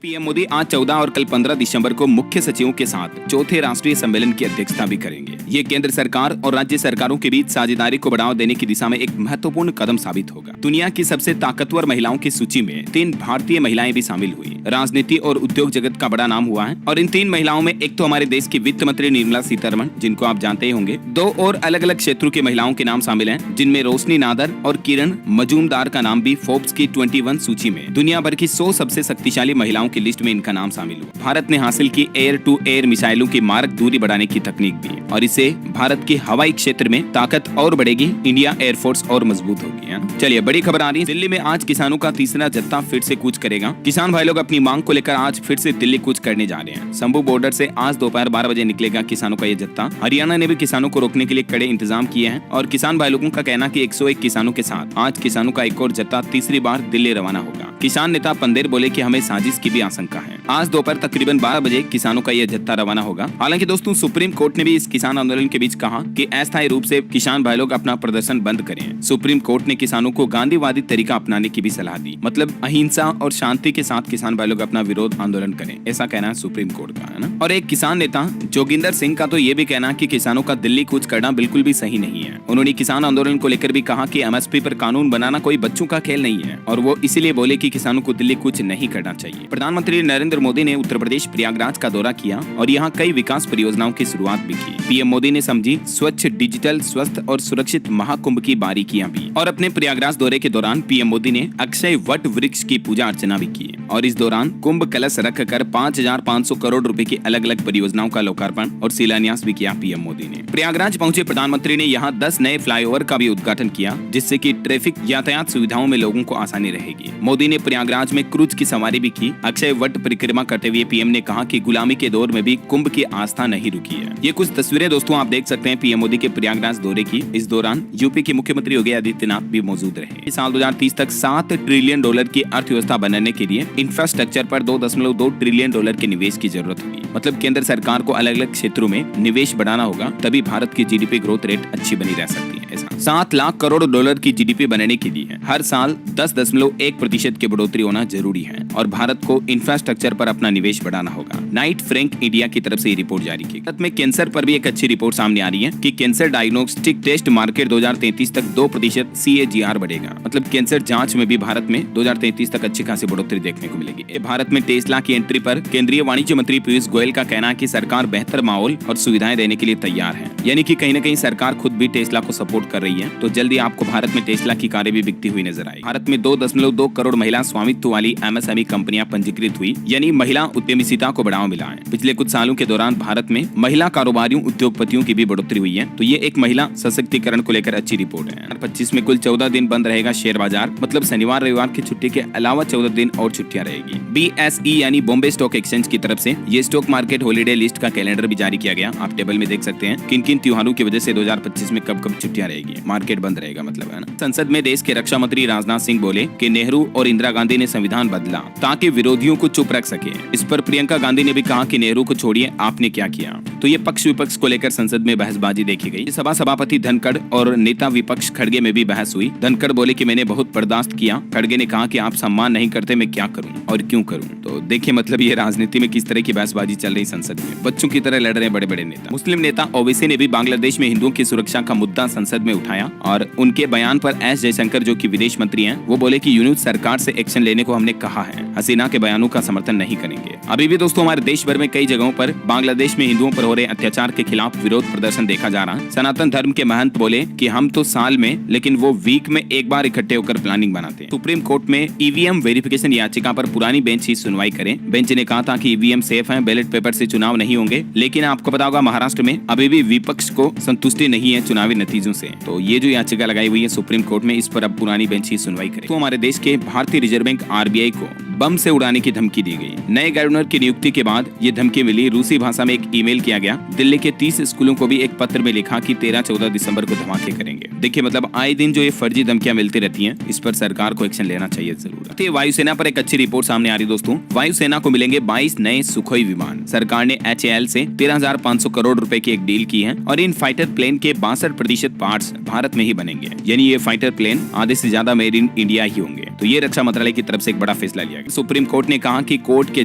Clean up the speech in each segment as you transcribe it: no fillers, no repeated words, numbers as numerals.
PM Modi आज 14 और कल 15 दिसंबर को मुख्य सचिवों के साथ चौथे राष्ट्रीय सम्मेलन की अध्यक्षता भी करेंगे। ये केंद्र सरकार और राज्य सरकारों के बीच साझेदारी को बढ़ावा देने की दिशा में एक महत्वपूर्ण कदम साबित होगा। दुनिया की सबसे ताकतवर महिलाओं की सूची में 3 भारतीय महिलाएं भी शामिल हुई। राजनीति और उद्योग जगत का बड़ा नाम हुआ है और इन 3 महिलाओं में एक तो हमारे देश की वित्त मंत्री निर्मला सीतारमण, जिनको आप जानते ही होंगे। 2 और अलग अलग क्षेत्रों की महिलाओं के नाम शामिल हैं, जिनमें रोशनी नादर और किरण मजूमदार का नाम भी फोर्ब्स की 21 सूची में दुनिया भर की 100 सबसे शक्तिशाली महिलाओं की लिस्ट में इनका नाम शामिल हुआ। भारत ने हासिल की एयर टू एयर मिसाइलों की मारक दूरी बढ़ाने की तकनीक भी, और इससे भारत की हवाई क्षेत्र में ताकत और बढ़ेगी। इंडिया एयरफोर्स और मजबूत होगी। चलिए बड़ी खबर आ रही है। दिल्ली में आज किसानों का तीसरा जत्था फिर से कूच करेगा। किसान भाई लोग अपनी मांग को लेकर आज फिर से दिल्ली कूच करने जा रहे हैं। शंभू बॉर्डर से आज दोपहर 12 बजे निकलेगा किसानों का ये जत्था। हरियाणा ने भी किसानों को रोकने के लिए कड़े इंतजाम किए हैं और किसान भाई लोगों का कहना कि 101 किसानों के साथ आज किसानों का एक और जत्था तीसरी बार दिल्ली रवाना होगा। किसान नेता पंदेर बोले कि हमें साजिश की भी आशंका है। आज दोपहर तकरीबन 12 बजे किसानों का यह जत्था रवाना होगा। हालांकि दोस्तों, सुप्रीम कोर्ट ने भी इस किसान आंदोलन के बीच कहा कि अस्थायी रूप से किसान भाई लोग अपना प्रदर्शन बंद करें। सुप्रीम कोर्ट ने किसानों को गांधीवादी तरीका अपनाने की भी सलाह दी, मतलब अहिंसा और शांति के साथ किसान भाई लोग अपना विरोध आंदोलन करें, ऐसा कहना है सुप्रीम कोर्ट का, है ना। और एक किसान नेता जोगिंदर सिंह का तो ये भी कहना कि किसानों का दिल्ली कूच करना बिल्कुल भी सही नहीं है। उन्होंने किसान आंदोलन को लेकर भी कहा कि एमएसपी पर कानून बनाना कोई बच्चों का खेल नहीं है और वो इसीलिए बोले कि किसानों को दिल्ली कूच नहीं करना चाहिए। प्रधानमंत्री नरेंद्र मोदी ने उत्तर प्रदेश प्रयागराज का दौरा किया और यहाँ कई विकास परियोजनाओं की शुरुआत भी की। पीएम मोदी ने समझी स्वच्छ, डिजिटल, स्वस्थ और सुरक्षित महाकुंभ की बारीकियां भी। और अपने प्रयागराज दौरे के दौरान पीएम मोदी ने अक्षय वट वृक्ष की पूजा अर्चना भी की और इस दौरान कुंभ कलश रखकर 5,500 करोड़ रुपए की अलग अलग परियोजनाओं का लोकार्पण और शिलान्यास भी किया। पीएम मोदी ने प्रयागराज पहुंचे प्रधानमंत्री ने यहाँ 10 नए फ्लाईओवर का भी उद्घाटन किया, जिससे कि ट्रैफिक यातायात सुविधाओं में लोगों को आसानी रहेगी। मोदी ने प्रयागराज में क्रूज की सवारी भी की। अक्षय वट परिक्रमा करते हुए पीएम ने कहा कि गुलामी के दौर में भी कुंभ की आस्था नहीं रुकी है। ये कुछ तस्वीरें दोस्तों आप देख सकते हैं पीएम मोदी के प्रयागराज दौरे की। इस दौरान यूपी के मुख्यमंत्री योगी आदित्यनाथ भी मौजूद रहे। साल 2030 तक $7 ट्रिलियन की अर्थव्यवस्था बनाने के लिए इंफ्रास्ट्रक्चर पर $2.2 ट्रिलियन के निवेश की जरूरत होगी। मतलब केंद्र सरकार को अलग अलग क्षेत्रों में निवेश बढ़ाना होगा, तभी भारत की जीडीपी ग्रोथ रेट अच्छी बनी रह सकती है। 7 लाख करोड़ डॉलर की जीडीपी बनाने के लिए हर साल 10.1% की बढ़ोतरी होना जरूरी है और भारत को इंफ्रास्ट्रक्चर पर अपना निवेश बढ़ाना होगा। नाइट फ्रैंक इंडिया की तरफ से ये रिपोर्ट जारी की। भारत में कैंसर पर भी एक अच्छी रिपोर्ट सामने आ रही है कि कैंसर डायग्नोस्टिक टेस्ट मार्केट 2033 तक 2% CAGR बढ़ेगा। मतलब कैंसर जांच में भी भारत में 2033 तक अच्छी खासी बढ़ोतरी देखने को मिलेगी। भारत में टेस्ला की एंट्री पर केंद्रीय वाणिज्य मंत्री पीयूष गोयल का कहना है कि सरकार बेहतर माहौल और सुविधाएं देने के लिए तैयार है, यानी कि कहीं न कहीं सरकार खुद भी टेस्ला को सपोर्ट कर रही है। तो जल्दी आपको भारत में टेस्ला की कारें भी बिकती हुई नजर आएगी। भारत में 2.2 करोड़ महिला स्वामित्व वाली MSME कंपनियां पंजीकृत हुई, यानी महिला उद्यमिता को बढ़ावा मिला है। पिछले कुछ सालों के दौरान भारत में महिला कारोबारियों उद्योगपतियों की भी बढ़ोतरी हुई है। तो ये एक महिला सशक्तिकरण को लेकर अच्छी रिपोर्ट है। 2025 में कुल 14 दिन बंद रहेगा शेयर बाजार, मतलब शनिवार रविवार की छुट्टी के अलावा 14 दिन और छुट्टियां रहेगी। BSE यानी बॉम्बे स्टॉक एक्सचेंज की तरफ से ये स्टॉक मार्केट हॉलीडे लिस्ट का कैलेंडर भी जारी किया गया। आप टेबल में देख सकते हैं किन किन त्योहारों की वजह से 2025 में कब कब छुट्टियां रहेगी, मार्केट बंद रहेगा, मतलब है ना। संसद में देश के रक्षा मंत्री राजनाथ सिंह बोले कि नेहरू और इंदिरा गांधी ने संविधान बदला ताकि विरोधियों को चुप रख सके। इस पर प्रियंका गांधी ने भी कहा कि नेहरू को छोड़िए, आपने क्या किया। तो ये पक्ष विपक्ष को लेकर संसद में बहसबाजी देखी गई। सभा सभापति धनखड़ और नेता विपक्ष खड़गे में भी बहस हुई। धनखड़ बोले कि मैंने बहुत बर्दाश्त किया। खड़गे ने कहा कि आप सम्मान नहीं करते, मैं क्या करूं और क्यों करूं। तो देखिए, मतलब ये राजनीति में किस तरह की बहसबाजी चल रही संसद में। बच्चों की तरह लड़ रहे बड़े बड़े नेता। मुस्लिम नेता ओवैसी ने भी बांग्लादेश में हिंदुओं की सुरक्षा का मुद्दा संसद में उठाया और उनके बयान पर एस जयशंकर, जो कि विदेश मंत्री हैं, वो बोले कि यूनुस सरकार से एक्शन लेने को हमने कहा है, हसीना के बयानों का समर्थन नहीं करेंगे। अभी भी दोस्तों हमारे देश भर में कई जगहों पर बांग्लादेश में हिंदुओं पर हो रहे अत्याचार के खिलाफ विरोध प्रदर्शन देखा जा रहा है। सनातन धर्म के महंत बोले कि हम तो साल में, लेकिन वो वीक में एक बार इकट्ठे होकर प्लानिंग बनाते हैं। सुप्रीम कोर्ट में ईवीएम वेरिफिकेशन याचिका पर पुरानी बेंच ही सुनवाई करे। बेंच ने कहा था कि ईवीएम सेफ है, बैलेट पेपर से चुनाव नहीं होंगे, लेकिन आपको पता होगा महाराष्ट्र में अभी भी विपक्ष को संतुष्टि नहीं है चुनावी नतीजों से। तो ये जो याचिका लगाई हुई है सुप्रीम कोर्ट में, इस पर अब पुरानी बेंच ही सुनवाई करे। तो हमारे देश के भारतीय रिजर्व बैंक RBI को बम से उड़ाने की धमकी दी गई। नए गवर्नर की नियुक्ति के बाद ये धमकी मिली। रूसी भाषा में एक ईमेल किया गया। दिल्ली के 30 स्कूलों को भी एक पत्र में लिखा कि 13-14 दिसंबर को धमाके करेंगे। देखिए, मतलब आए दिन जो ये फर्जी धमकियां मिलती रहती हैं, इस पर सरकार को एक्शन लेना चाहिए जरूर। वायुसेना पर एक अच्छी रिपोर्ट सामने आ रही दोस्तों। वायुसेना को मिलेंगे 22 नए सुखोई विमान। सरकार ने HAL से 13,500 करोड़ रुपए की एक डील की है और इन फाइटर प्लेन के 62% पार्ट्स भारत में ही बनेंगे, यानी ये फाइटर प्लेन आधे से ज्यादा मेड इन इंडिया ही होंगे। तो ये रक्षा मंत्रालय की तरफ से एक बड़ा फैसला लिया गया। सुप्रीम कोर्ट ने कहा कि कोर्ट के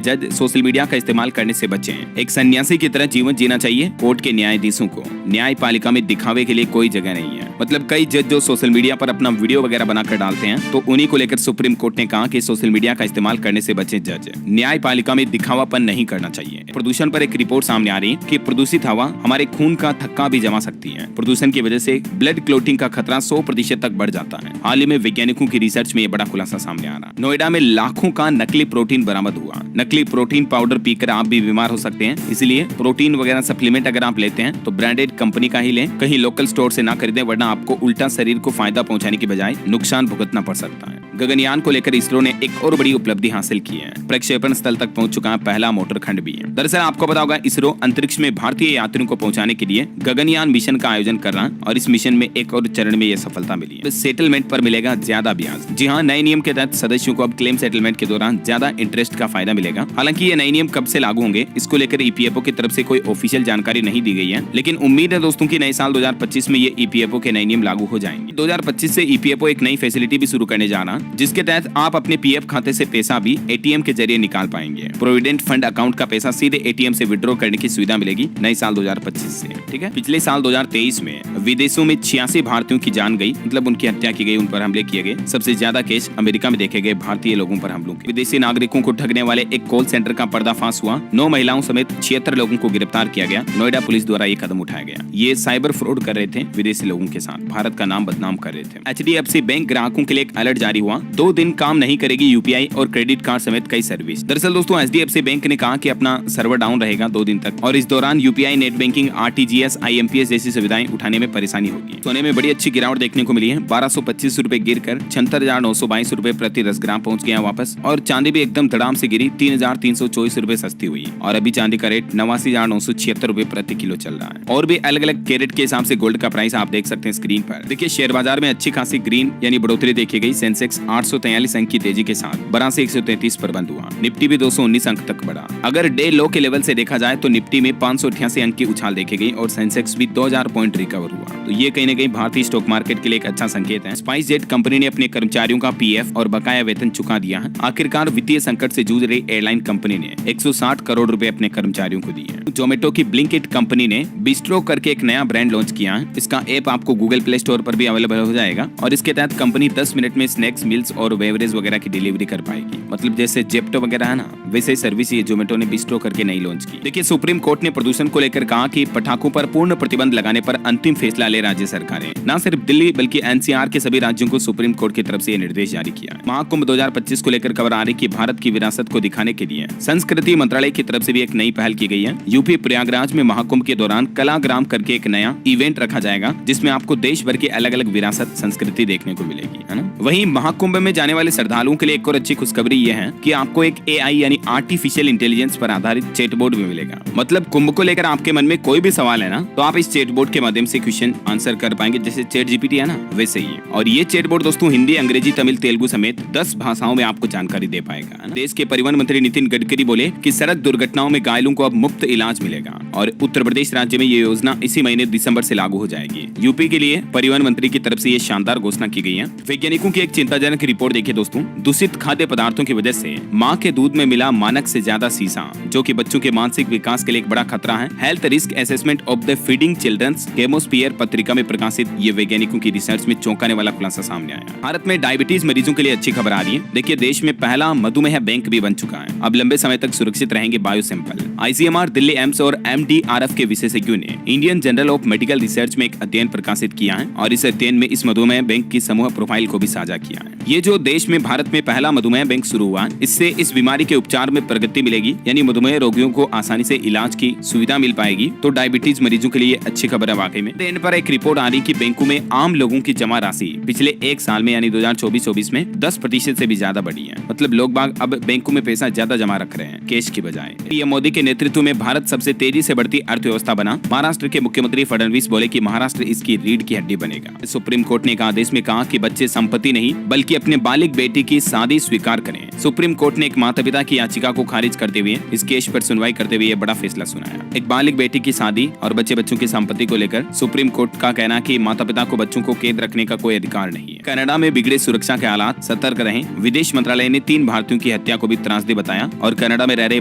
जज सोशल मीडिया का इस्तेमाल करने से बचें। एक सन्यासी की तरह जीवन जीना चाहिए। कोर्ट के न्यायाधीशों को न्यायपालिका में दिखावे के लिए कोई जगह नहीं है। मतलब कई जज जो सोशल मीडिया पर अपना वीडियो वगैरह बनाकर डालते हैं, तो उन्हीं को लेकर सुप्रीम कोर्ट ने कहा कि सोशल मीडिया का इस्तेमाल करने से बचे जज। न्यायपालिका में दिखावापन नहीं करना चाहिए। प्रदूषण पर एक रिपोर्ट सामने आ रही है कि प्रदूषित हवा हमारे खून का थक्का भी जमा सकती है। प्रदूषण की वजह से ब्लड क्लॉटिंग का खतरा 100% तक बढ़ जाता है। हाल ही में वैज्ञानिकों की रिसर्च में यह बड़ा खुलासा सामने आ रहा है। नोएडा में लाखों का नकली प्रोटीन बरामद हुआ। नकली प्रोटीन पाउडर पीकर आप भी बीमार हो सकते हैं, इसलिए प्रोटीन वगैरह सप्लीमेंट अगर आप लेते हैं तो ब्रांडेड कंपनी का ही लें, कहीं लोकल स्टोर से ना खरीदें, वरना आपको उल्टा शरीर को फायदा पहुंचाने की बजाय नुकसान भुगतना पड़ सकता है। गगनयान को लेकर इसरो ने एक और बड़ी उपलब्धि हासिल की है। प्रक्षेपण स्थल तक पहुंच चुका है पहला मोटर खंड भी है। दरअसल आपको पता होगा, इसरो अंतरिक्ष में भारतीय यात्रियों को पहुंचाने के लिए गगनयान मिशन का आयोजन कर रहा है और इस मिशन में एक और चरण में यह सफलता मिली है। सेटलमेंट पर मिलेगा ज्यादा ब्याज। जी हाँ, नए नियम के तहत सदस्यों को अब क्लेम सेटलमेंट के दौरान ज्यादा इंटरेस्ट का फायदा मिलेगा। हालांकि ये नए नियम कब से लागू होंगे, इसको लेकर ईपीएफओ की तरफ से कोई ऑफिशियल जानकारी नहीं दी गई है, लेकिन उम्मीद है दोस्तों की नए साल 2025 में ये ईपीएफओ के नए नियम लागू हो जाएंगे। 2025 से ईपीएफओ एक नई फैसिलिटी भी शुरू करने जा रहा है, जिसके तहत आप अपने पीएफ खाते से पैसा भी एटीएम के जरिए निकाल पाएंगे। प्रोविडेंट फंड अकाउंट का पैसा सीधे एटीएम से विड्रॉ करने की सुविधा मिलेगी नए साल 2025 से। ठीक है, पिछले साल 2023 में विदेशों में 86 भारतीयों की जान गई, मतलब उनकी हत्या की गई, उन पर हमले किए गए। सबसे ज्यादा केस अमेरिका में देखे गए भारतीय लोगों पर हमलों के। विदेशी नागरिकों को ठगने वाले एक कॉल सेंटर का पर्दाफाश हुआ। 9 महिलाओं समेत 76 लोगों को गिरफ्तार किया गया। नोएडा पुलिस द्वारा ये कदम उठाया गया। ये साइबर फ्रॉड कर रहे थे विदेशी लोगों के साथ, भारत का नाम बदनाम कर रहे थे। एचडीएफसी बैंक ग्राहकों के लिए एक अलर्ट जारी हुआ। 2 दिन काम नहीं करेगी यूपीआई और क्रेडिट कार्ड समेत कई सर्विस। दरअसल दोस्तों, एचडीएफसी बैंक ने कहा कि अपना सर्वर डाउन रहेगा 2 दिन तक और इस दौरान UPI, net banking, RTGS, IMPS जैसी सुविधाएं उठाने में परेशानी होगी। सोने में बड़ी अच्छी गिरावट देखने को मिली है। 1225 रुपए गिरकर 76,922 रुपए प्रति 10 ग्राम पहुंच गया वापस। और चांदी भी एकदम धड़ाम से गिरी, 3,324 रुपए सस्ती हुई और अभी चांदी का रेट 89,976 रुपए प्रति किलो चल रहा है। और भी अलग अलग कैरेट के हिसाब से गोल्ड का प्राइस आप देख सकते हैं स्क्रीन पर। देखिए, शेयर बाजार में अच्छी खासी ग्रीन यानी बढ़ोतरी देखी गई। सेंसेक्स 843 अंक की तेजी के साथ 1,233 पर बंद हुआ। निफ्टी भी 219 अंक तक बढ़ा। अगर डे लो के लेवल से देखा जाए तो निफ्टी में 588 अंक की उछाल देखी गई और सेंसेक्स भी 2000 पॉइंट रिकवर हुआ। तो ये कहीं न कहीं भारतीय स्टॉक मार्केट के लिए एक अच्छा संकेत है। स्पाइस जेट कंपनी ने अपने कर्मचारियों का पीएफ और बकाया वेतन चुका दिया है। आखिरकार वित्तीय संकट से जूझ रही एयरलाइन कंपनी ने 160 करोड़ रुपए अपने कर्मचारियों को दिए। जोमेटो की ब्लिंकिट कंपनी ने बिस्ट्रो करके एक नया ब्रांड लॉन्च किया है। इसका ऐप आपको गूगल प्ले स्टोर पर भी अवेलेबल हो जाएगा और इसके तहत कंपनी 10 मिनट में स्नैक्स, मिल्स और बेवरेज वगैरह की डिलीवरी कर पाएगी। मतलब जैसे जेप्टो वगैरह है ना, वैसे सर्विस ये जोमेटो ने बिस्ट्रो करके नई लॉन्च की। देखिए, सुप्रीम कोर्ट ने प्रदूषण को लेकर कहा कि पटाखों पर पूर्ण प्रतिबंध लगाने पर अंतिम फैसला ले राज्य सरकारें। न सिर्फ दिल्ली बल्कि एनसीआर के सभी राज्यों को सुप्रीम कोर्ट की तरफ से ये निर्देश जारी किया है। महाकुंभ 2025 को लेकर खबर आ रही कि भारत की विरासत को दिखाने के लिए संस्कृति मंत्रालय की तरफ से भी एक नई पहल की गई है। यूपी प्रयागराज में महाकुंभ के दौरान कलाग्राम करके एक नया इवेंट रखा जाएगा, जिसमें आपको देश भर की अलग अलग विरासत, संस्कृति देखने को मिलेगी, है ना। वहीं महाकुंभ में जाने वाले श्रद्धालुओं के लिए एक और अच्छी खुशखबरी ये है कि आपको एक एआई यानी आर्टिफिशियल इंटेलिजेंस पर आधारित चैटबोर्ड भी मिलेगा। मतलब कुंभ को लेकर आपके मन में कोई भी सवाल है ना, तो आप इस चैटबोर्ड के माध्यम से क्वेश्चन आंसर कर पाएंगे, जैसे चैट जीपीटी है ना, वैसे ही। और ये चैटबोर्ड दोस्तों हिंदी, अंग्रेजी, तमिल, तेलुगु समेत 10 भाषाओं में आपको जानकारी दे पाएगा। देश के परिवहन मंत्री नितिन गडकरी बोले कि सड़क दुर्घटनाओं में घायलों को अब मुफ्त इलाज मिलेगा और उत्तर प्रदेश राज्य में ये योजना इसी महीने दिसंबर से लागू हो जाएगी। यूपी के लिए परिवहन मंत्री की तरफ से ये शानदार घोषणा की गई है। वैज्ञानिकों की एक चिंताजनक रिपोर्ट देखिए दोस्तों। दूषित खाद्य पदार्थों की वजह से मां के दूध में मिला मानक से ज्यादा सीसा, जो कि बच्चों के मानसिक विकास के लिए एक बड़ा खतरा है। Health risk assessment of the feeding childrens chemosphere पत्रिका में प्रकाशित ये वैज्ञानिकों की रिसर्च में चौंकाने वाला खुलासा सामने आया। भारत में डायबिटीज मरीजों के लिए अच्छी खबर आ रही है। देखिए, देश में पहला मधुमेह बैंक भी बन चुका है। अब लंबे समय तक सुरक्षित रहेंगे bio sample. ICMR, Delhi AIIMS और एमडीआरएफ के विशेषज्ञों ने Indian journal of medical research में एक अध्ययन प्रकाशित किया है और इस अध्ययन में इस मधुमेह बैंक की समूह प्रोफाइल को भी साझा किया है। ये जो देश में भारत में पहला मधुमेह बैंक शुरू हुआ, इससे इस बीमारी के उपचार में प्रगति मिलेगी, यानी मधुमेह रोगियों को आसानी से इलाज की सुविधा मिल पाएगी। तो डायबिटीज मरीजों के लिए अच्छी खबर है वाकई में। इन पर एक रिपोर्ट आ रही कि बैंकों में आम लोगों की जमा राशि पिछले एक साल में यानी 2024-24 में 10% से भी ज्यादा बढ़ी है। मतलब लोग बाग अब बैंकों में पैसा ज्यादा जमा रख रहे हैं कैश की बजाय। पीएम मोदी के नेतृत्व में भारत सबसे तेजी से बढ़ती अर्थव्यवस्था बना। महाराष्ट्र के मुख्यमंत्री फडणवीस बोले कि महाराष्ट्र इसकी रीढ़ की हड्डी बनेगा। सुप्रीम कोर्ट ने एक आदेश में कहा कि बच्चे संपत्ति नहीं बल्कि अपने बालिग बेटी की शादी स्वीकार करें। सुप्रीम कोर्ट ने एक माता पिता की याचिका को खारिज करते हुए इस केस पर सुनवाई करते हुए बड़ा फैसला सुनाया। एक बालिग बेटी की शादी और बच्चों की संपत्ति को लेकर सुप्रीम कोर्ट का कहना कि माता पिता को बच्चों को कैद रखने का कोई अधिकार नहीं है। कनाडा में बिगड़े सुरक्षा के हालात, सतर्क रहें। विदेश मंत्रालय ने 3 भारतीयों की हत्या को भी त्रासदी बताया और कनाडा में रह रहे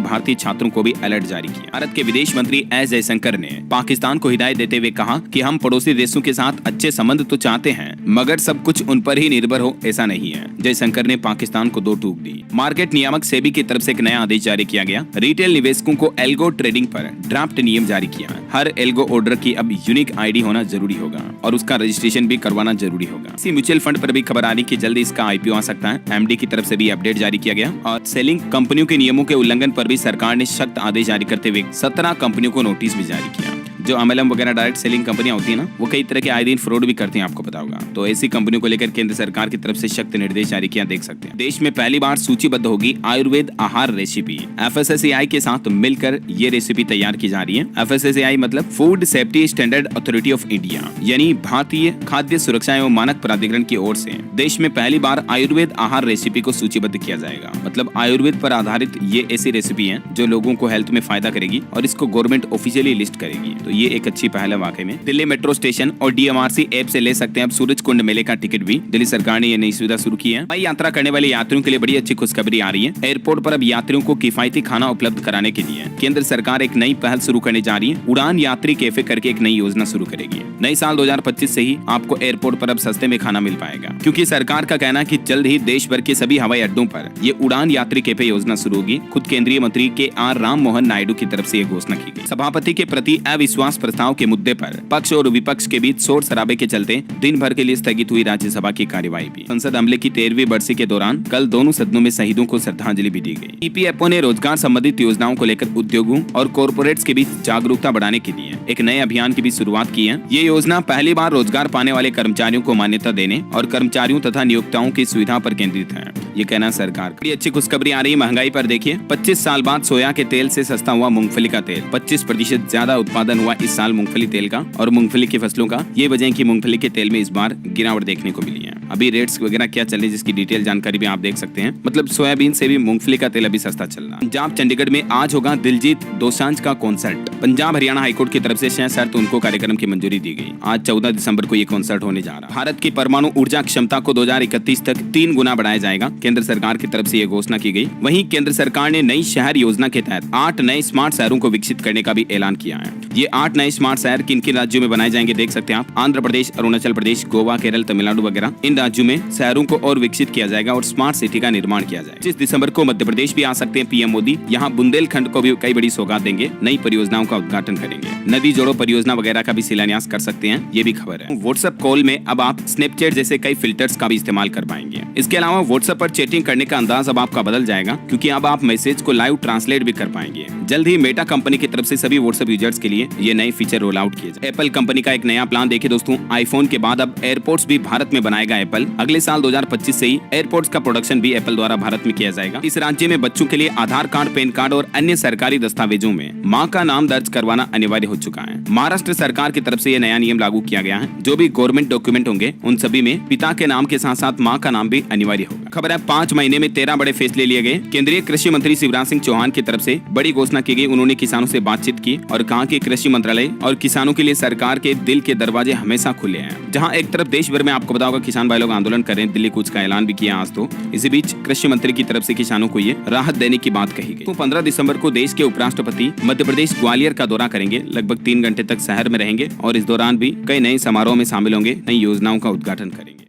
भारतीय छात्रों को भी अलर्ट जारी किया। भारत के विदेश मंत्री एस जयशंकर ने पाकिस्तान को हिदायत देते हुए कहा कि हम पड़ोसी देशों के साथ अच्छे संबंध तो चाहते हैं, मगर सब कुछ उन पर ही निर्भर हो ऐसा नहीं है। जयशंकर ने पाकिस्तान को 2 टूक दी। मार्केट नियामक सेबी की तरफ से एक नया आदेश जारी किया गया। रिटेल निवेशकों को एल्गो ट्रेडिंग पर ड्राफ्ट नियम जारी किया। हर एल्गो ऑर्डर की अब यूनिक आईडी होना जरूरी होगा और उसका रजिस्ट्रेशन भी करवाना जरूरी होगा। इसी म्यूचुअल फंड पर भी खबर आ रही कि जल्दी इसका आईपीओ आ सकता है। एमडी की तरफ से भी अपडेट जारी किया गया और सेलिंग कंपनियों के नियमों के उल्लंघन पर भी सरकार ने सख्त आदेश जारी करते हुए 17 कंपनियों को नोटिस भी जारी किया। जो एमएलएम वगैरह डायरेक्ट सेलिंग कंपनियां होती है ना, वो कई तरह के आए दिन फ्रॉड भी करती हैं, आपको पता होगा। तो ऐसी कंपनियों को लेकर केंद्र सरकार की तरफ से सख्त निर्देश जारी किया, देख सकते हैं। देश में पहली बार सूचीबद्ध होगी आयुर्वेद आहार रेसिपी। एफएसएसएआई के साथ मिलकर ये रेसिपी तैयार की जा रही है। एफएसएसएआई मतलब food safety standard authority of India, यानी भारतीय खाद्य सुरक्षा एवं मानक प्राधिकरण की ओर से देश में पहली बार आयुर्वेद आहार रेसिपी को सूचीबद्ध किया जाएगा। मतलब आयुर्वेद पर आधारित ये ऐसी रेसिपी है जो लोगों को हेल्थ में फायदा करेगी और इसको गवर्नमेंट ऑफिशियली लिस्ट करेगी। तो ये एक अच्छी पहल है वाकई में। दिल्ली मेट्रो स्टेशन और डीएमआरसी ऐप से ले सकते हैं अब सूरज कुंड मेले का टिकट भी। दिल्ली सरकार ने ये नई सुविधा शुरू की है। हवाई यात्रा करने वाले यात्रियों के लिए बड़ी अच्छी खुशखबरी आ रही है। एयरपोर्ट पर अब यात्रियों को किफायती खाना उपलब्ध कराने के लिए केंद्र सरकार एक नई पहल शुरू करने जा रही है। उड़ान यात्री कैफे करके एक नई योजना शुरू करेगी। नए साल 2025 से ही आपको एयरपोर्ट पर अब सस्ते में खाना मिल पाएगा, क्योंकि सरकार का कहना है कि जल्द ही देश भर के सभी हवाई अड्डों पर ये उड़ान यात्री कैफे योजना शुरू होगी। खुद केंद्रीय मंत्री के.आर. राम मोहन नायडू की तरफ से ये घोषणा की गई। सभापति के प्रति अविश्वास प्रस्ताव के मुद्दे पर पक्ष और विपक्ष के बीच शोर शराबे के चलते दिन भर के लिए स्थगित हुई राज्यसभा की कार्यवाही भी। संसद अमले की 13वीं बरसी के दौरान कल दोनों सदनों में शहीदों को श्रद्धांजलि भी दी गई। ईपीएफओ ने रोजगार संबंधित योजनाओं को लेकर उद्योगों और कॉर्पोरेट्स के बीच जागरूकता बढ़ाने के लिए एक नए अभियान की भी शुरुआत की है। ये योजना पहली बार रोजगार पाने वाले कर्मचारियों को मान्यता देने और कर्मचारियों तथा नियोक्ताओं की सुविधा पर केंद्रित है। ये कहना सरकार की अच्छी खुशखबरी आ रही है। महंगाई पर देखिए, 25 साल बाद सोया के तेल से सस्ता हुआ मूंगफली का तेल। 25% ज्यादा उत्पादन हुआ इस साल मूंगफली तेल का और मूंगफली की फसलों का। ये वजह है कि मूंगफली के तेल में इस बार गिरावट देखने को मिली है। अभी रेट्स वगैरह क्या चल रही है जिसकी डिटेल जानकारी भी आप देख सकते हैं। मतलब सोयाबीन से भी मूंगफली का तेल अभी सस्ता चल रहा है। पंजाब चंडीगढ़ में आज होगा दिलजीत दोसांझ का कॉन्सर्ट। पंजाब हरियाणा हाईकोर्ट की तरफ से 6 शर्त उनको कार्यक्रम की मंजूरी दी गई। आज 14 दिसंबर को ये कॉन्सर्ट होने जा रहा है। भारत की परमाणु ऊर्जा क्षमता को 2031 तक 3 गुना बढ़ाया जाएगा। केंद्र सरकार की तरफ से ये घोषणा की गई। वहीं केंद्र सरकार ने नई शहर योजना के तहत 8 नए स्मार्ट शहरों को विकसित करने का भी ऐलान किया है। ये 8 नए स्मार्ट शहर किन किन राज्यों में बनाए जाएंगे देख सकते हैं आप। आंध्र प्रदेश, अरुणाचल प्रदेश, गोवा, केरल, तमिलनाडु वगैरह इन राज्यों में शहरों को और विकसित किया जाएगा और स्मार्ट सिटी का निर्माण किया जाएगा। 25 दिसंबर को मध्य प्रदेश भी आ सकते हैं पीएम मोदी। यहाँ बुंदेलखंड को भी कई बड़ी सौगात देंगे, नई परियोजनाओं का उद्घाटन करेंगे। नदी जोड़ो परियोजना वगैरह का भी शिलान्यास कर सकते हैं, ये भी खबर है। व्हाट्सएप कॉल में अब आप स्नैपचैट जैसे कई फिल्टर्स का भी इस्तेमाल कर पाएंगे। इसके अलावा व्हाट्सएप पर चैटिंग करने का अंदाज अब आपका बदल जाएगा, क्योंकि अब आप मैसेज को लाइव ट्रांसलेट भी कर पाएंगे। जल्द ही मेटा कंपनी की तरफ से सभी व्हाट्सएप यूजर्स के लिए ये नए फीचर रोल आउट किए जाए। एप्पल कंपनी का एक नया प्लान देखिए दोस्तों। आईफोन के बाद अब एयरपोर्ट्स भी भारत में बनाएगा एप्पल। अगले साल 2025 से ही एयरपोर्ट्स का प्रोडक्शन भी एप्पल द्वारा भारत में किया जाएगा। इस राज्य में बच्चों के लिए आधार कार्ड, पैन कार्ड और अन्य सरकारी दस्तावेजों में माँ का नाम दर्ज करवाना अनिवार्य हो चुका है। महाराष्ट्र सरकार की तरफ से यह नया नियम लागू किया गया है। जो भी गवर्नमेंट डॉक्यूमेंट होंगे उन सभी में पिता के नाम के साथ साथ माँ का नाम भी अनिवार्य होगा। खबर है 5 महीने में 13 बड़े फैसले लिए गए। केंद्रीय कृषि मंत्री शिवराज सिंह चौहान की तरफ से बड़ी घोषणा की गई। उन्होंने किसानों से बातचीत की और कहा कि कृषि मंत्रालय और किसानों के लिए सरकार के दिल के दरवाजे हमेशा खुले हैं। जहां एक तरफ देश भर में आपको पता होगा किसान भाई लोग आंदोलन कर रहे हैं, दिल्ली कूच का ऐलान भी किया आज। तो इसी बीच कृषि मंत्री की तरफ से किसानों को ये राहत देने की बात कही गई। तो 15 दिसंबर को देश के उपराष्ट्रपति मध्य प्रदेश ग्वालियर का दौरा करेंगे। लगभग 3 घंटे तक शहर में रहेंगे और इस दौरान भी कई नए समारोह में शामिल होंगे, नई योजनाओं का उद्घाटन करेंगे।